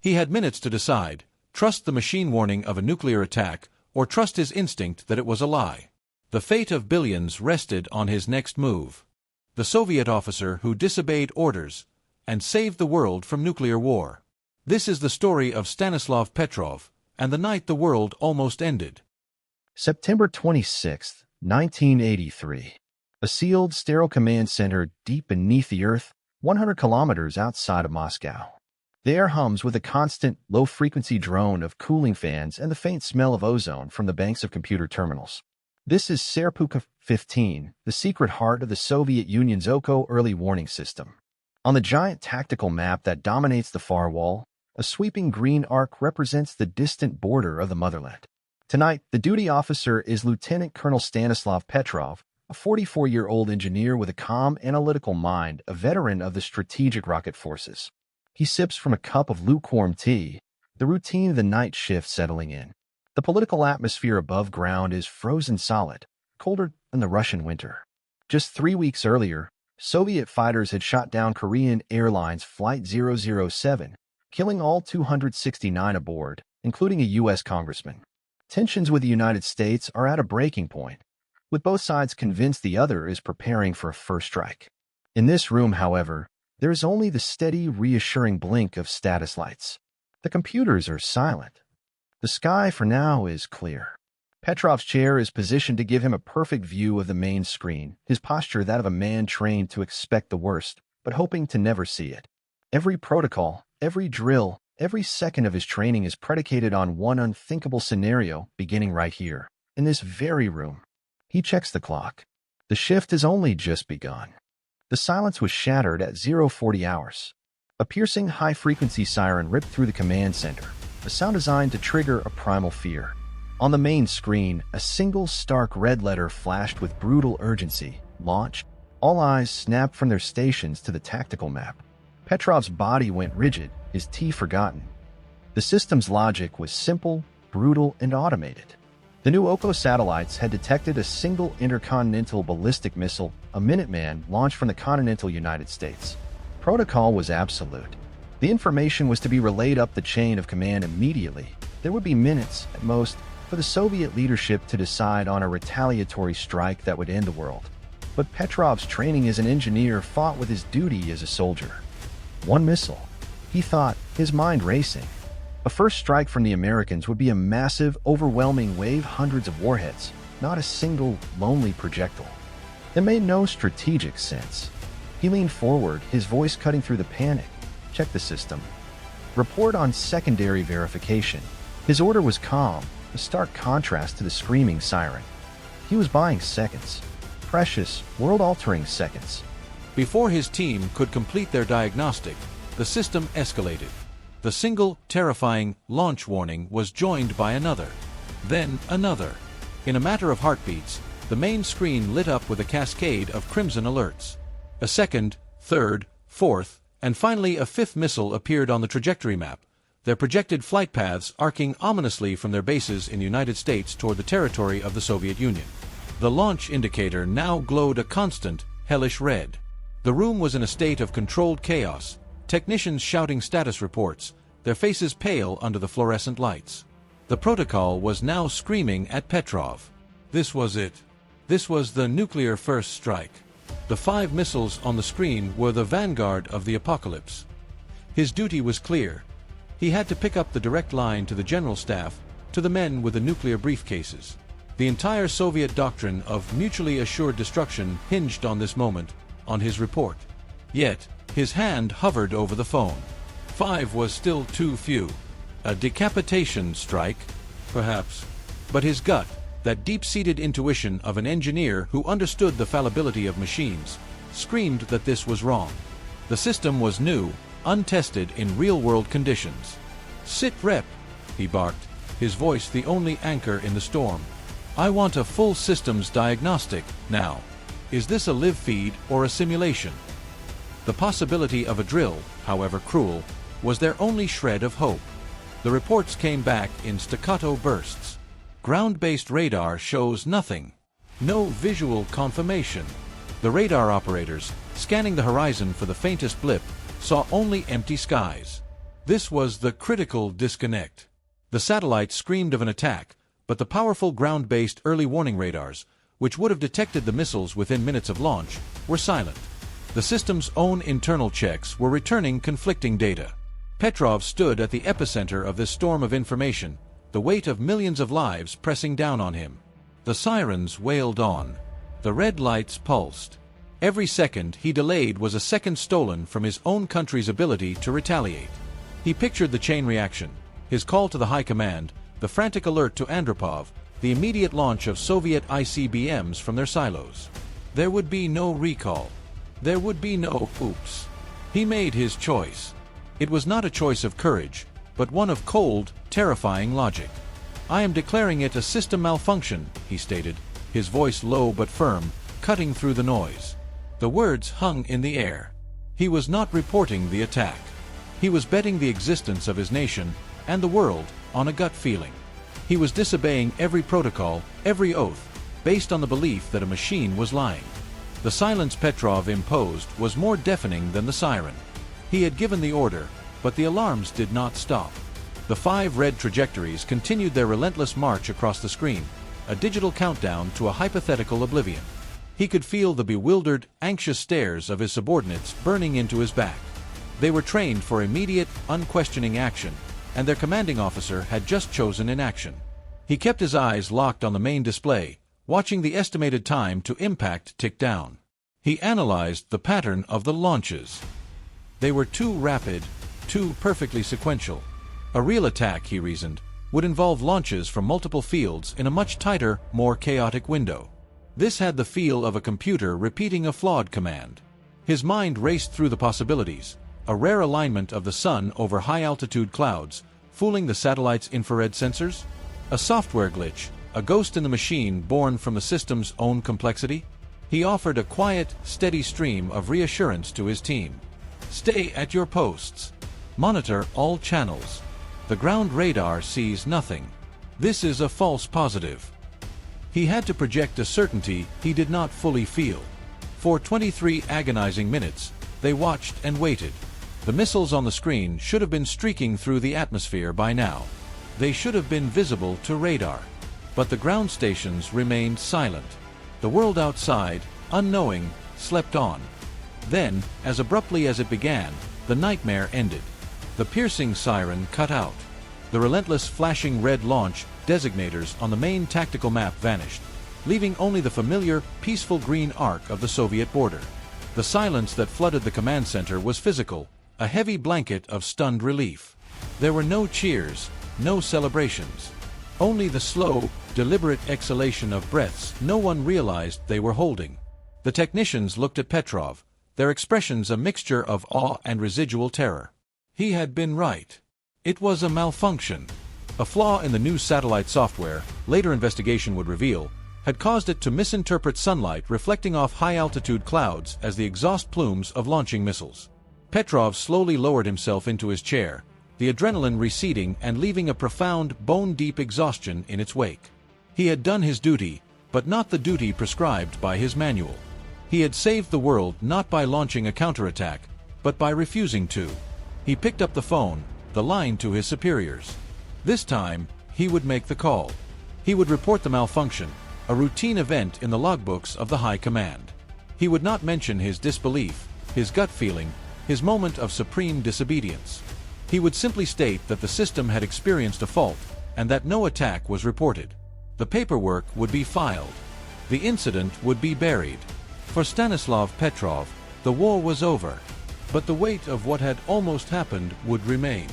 He had minutes to decide: trust the machine warning of a nuclear attack, or trust his instinct that it was a lie. The fate of billions rested on his next move. The Soviet officer who disobeyed orders and saved the world from nuclear war. This is the story of Stanislav Petrov, and the night the world almost ended. September 26, 1983. A sealed, sterile command center deep beneath the earth, 100 kilometers outside of Moscow. The air hums with a constant, low-frequency drone of cooling fans and the faint smell of ozone from the banks of computer terminals. This is Serpukhov-15, the secret heart of the Soviet Union's OCO early warning system. On the giant tactical map that dominates the far wall, a sweeping green arc represents the distant border of the motherland. Tonight, the duty officer is Lieutenant Colonel Stanislav Petrov, a 44-year-old engineer with a calm, analytical mind, a veteran of the strategic rocket forces. He sips from a cup of lukewarm tea, the routine of the night shift settling in. The political atmosphere above ground is frozen solid, colder than the Russian winter. Just 3 weeks earlier, Soviet fighters had shot down Korean Airlines Flight 007, killing all 269 aboard, including a U.S. congressman. Tensions with the United States are at a breaking point, with both sides convinced the other is preparing for a first strike. In this room, however, there is only the steady, reassuring blink of status lights. The computers are silent. The sky, for now, is clear. Petrov's chair is positioned to give him a perfect view of the main screen, his posture that of a man trained to expect the worst, but hoping to never see it. Every protocol, every drill, every second of his training is predicated on one unthinkable scenario beginning right here, in this very room. He checks the clock. The shift has only just begun. The silence was shattered at 0:40 hours. A piercing high-frequency siren ripped through the command center, a sound designed to trigger a primal fear. On the main screen, a single stark red letter flashed with brutal urgency: launch. All eyes snapped from their stations to the tactical map. Petrov's body went rigid, his tea forgotten. The system's logic was simple, brutal, and automated. The new OCO satellites had detected a single intercontinental ballistic missile, a Minuteman, launched from the continental United States. Protocol was absolute. The information was to be relayed up the chain of command immediately. There would be minutes, at most, for the Soviet leadership to decide on a retaliatory strike that would end the world. But Petrov's training as an engineer fought with his duty as a soldier. One missile, he thought, his mind racing. A first strike from the Americans would be a massive, overwhelming wave, hundreds of warheads, not a single, lonely projectile. It made no strategic sense. He leaned forward, his voice cutting through the panic. Check the system. Report on secondary verification. His order was calm, a stark contrast to the screaming siren. He was buying seconds. Precious, world-altering seconds. Before his team could complete their diagnostic, the system escalated. The single, terrifying launch warning was joined by another, then another. In a matter of heartbeats, the main screen lit up with a cascade of crimson alerts. A second, third, fourth, and finally a fifth missile appeared on the trajectory map, their projected flight paths arcing ominously from their bases in the United States toward the territory of the Soviet Union. The launch indicator now glowed a constant, hellish red. The room was in a state of controlled chaos, technicians shouting status reports, their faces pale under the fluorescent lights. The protocol was now screaming at Petrov. This was it. This was the nuclear first strike. The 5 missiles on the screen were the vanguard of the apocalypse. His duty was clear. He had to pick up the direct line to the general staff, to the men with the nuclear briefcases. The entire Soviet doctrine of mutually assured destruction hinged on this moment, on his report. Yet, his hand hovered over the phone. 5 was still too few. A decapitation strike, perhaps. But his gut, that deep-seated intuition of an engineer who understood the fallibility of machines, screamed that this was wrong. The system was new, untested in real-world conditions. "Sit rep," he barked, his voice the only anchor in the storm. "I want a full systems diagnostic, now. Is this a live feed or a simulation?" The possibility of a drill, however cruel, was their only shred of hope. The reports came back in staccato bursts. Ground-based radar shows nothing. No visual confirmation. The radar operators, scanning the horizon for the faintest blip, saw only empty skies. This was the critical disconnect. The satellite screamed of an attack, but the powerful ground-based early warning radars, which would have detected the missiles within minutes of launch, were silent. The system's own internal checks were returning conflicting data. Petrov stood at the epicenter of this storm of information, the weight of millions of lives pressing down on him. The sirens wailed on. The red lights pulsed. Every second he delayed was a second stolen from his own country's ability to retaliate. He pictured the chain reaction, his call to the high command, the frantic alert to Andropov, the immediate launch of Soviet ICBMs from their silos. There would be no recall. There would be no oops. He made his choice. It was not a choice of courage, but one of cold, terrifying logic. "I am declaring it a system malfunction," he stated, his voice low but firm, cutting through the noise. The words hung in the air. He was not reporting the attack. He was betting the existence of his nation and the world on a gut feeling. He was disobeying every protocol, every oath, based on the belief that a machine was lying. The silence Petrov imposed was more deafening than the siren. He had given the order, but the alarms did not stop. The 5 red trajectories continued their relentless march across the screen, a digital countdown to a hypothetical oblivion. He could feel the bewildered, anxious stares of his subordinates burning into his back. They were trained for immediate, unquestioning action, and their commanding officer had just chosen inaction. He kept his eyes locked on the main display, watching the estimated time to impact tick down. He analyzed the pattern of the launches. They were too rapid, too perfectly sequential. A real attack, he reasoned, would involve launches from multiple fields in a much tighter, more chaotic window. This had the feel of a computer repeating a flawed command. His mind raced through the possibilities, a rare alignment of the sun over high-altitude clouds, fooling the satellite's infrared sensors? A software glitch, a ghost in the machine born from the system's own complexity? He offered a quiet, steady stream of reassurance to his team. "Stay at your posts. Monitor all channels. The ground radar sees nothing. This is a false positive." He had to project a certainty he did not fully feel. For 23 agonizing minutes, they watched and waited. The missiles on the screen should have been streaking through the atmosphere by now. They should have been visible to radar. But the ground stations remained silent. The world outside, unknowing, slept on. Then, as abruptly as it began, the nightmare ended. The piercing siren cut out. The relentless flashing red launch designators on the main tactical map vanished, leaving only the familiar, peaceful green arc of the Soviet border. The silence that flooded the command center was physical, a heavy blanket of stunned relief. There were no cheers, no celebrations. Only the slow, deliberate exhalation of breaths no one realized they were holding. The technicians looked at Petrov, their expressions a mixture of awe and residual terror. He had been right. It was a malfunction. A flaw in the new satellite software, later investigation would reveal, had caused it to misinterpret sunlight reflecting off high-altitude clouds as the exhaust plumes of launching missiles. Petrov slowly lowered himself into his chair, the adrenaline receding and leaving a profound, bone-deep exhaustion in its wake. He had done his duty, but not the duty prescribed by his manual. He had saved the world not by launching a counterattack, but by refusing to. He picked up the phone, the line to his superiors. This time, he would make the call. He would report the malfunction, a routine event in the logbooks of the high command. He would not mention his disbelief, his gut feeling, his moment of supreme disobedience. He would simply state that the system had experienced a fault, and that no attack was reported. The paperwork would be filed. The incident would be buried. For Stanislav Petrov, the war was over, but the weight of what had almost happened would remain.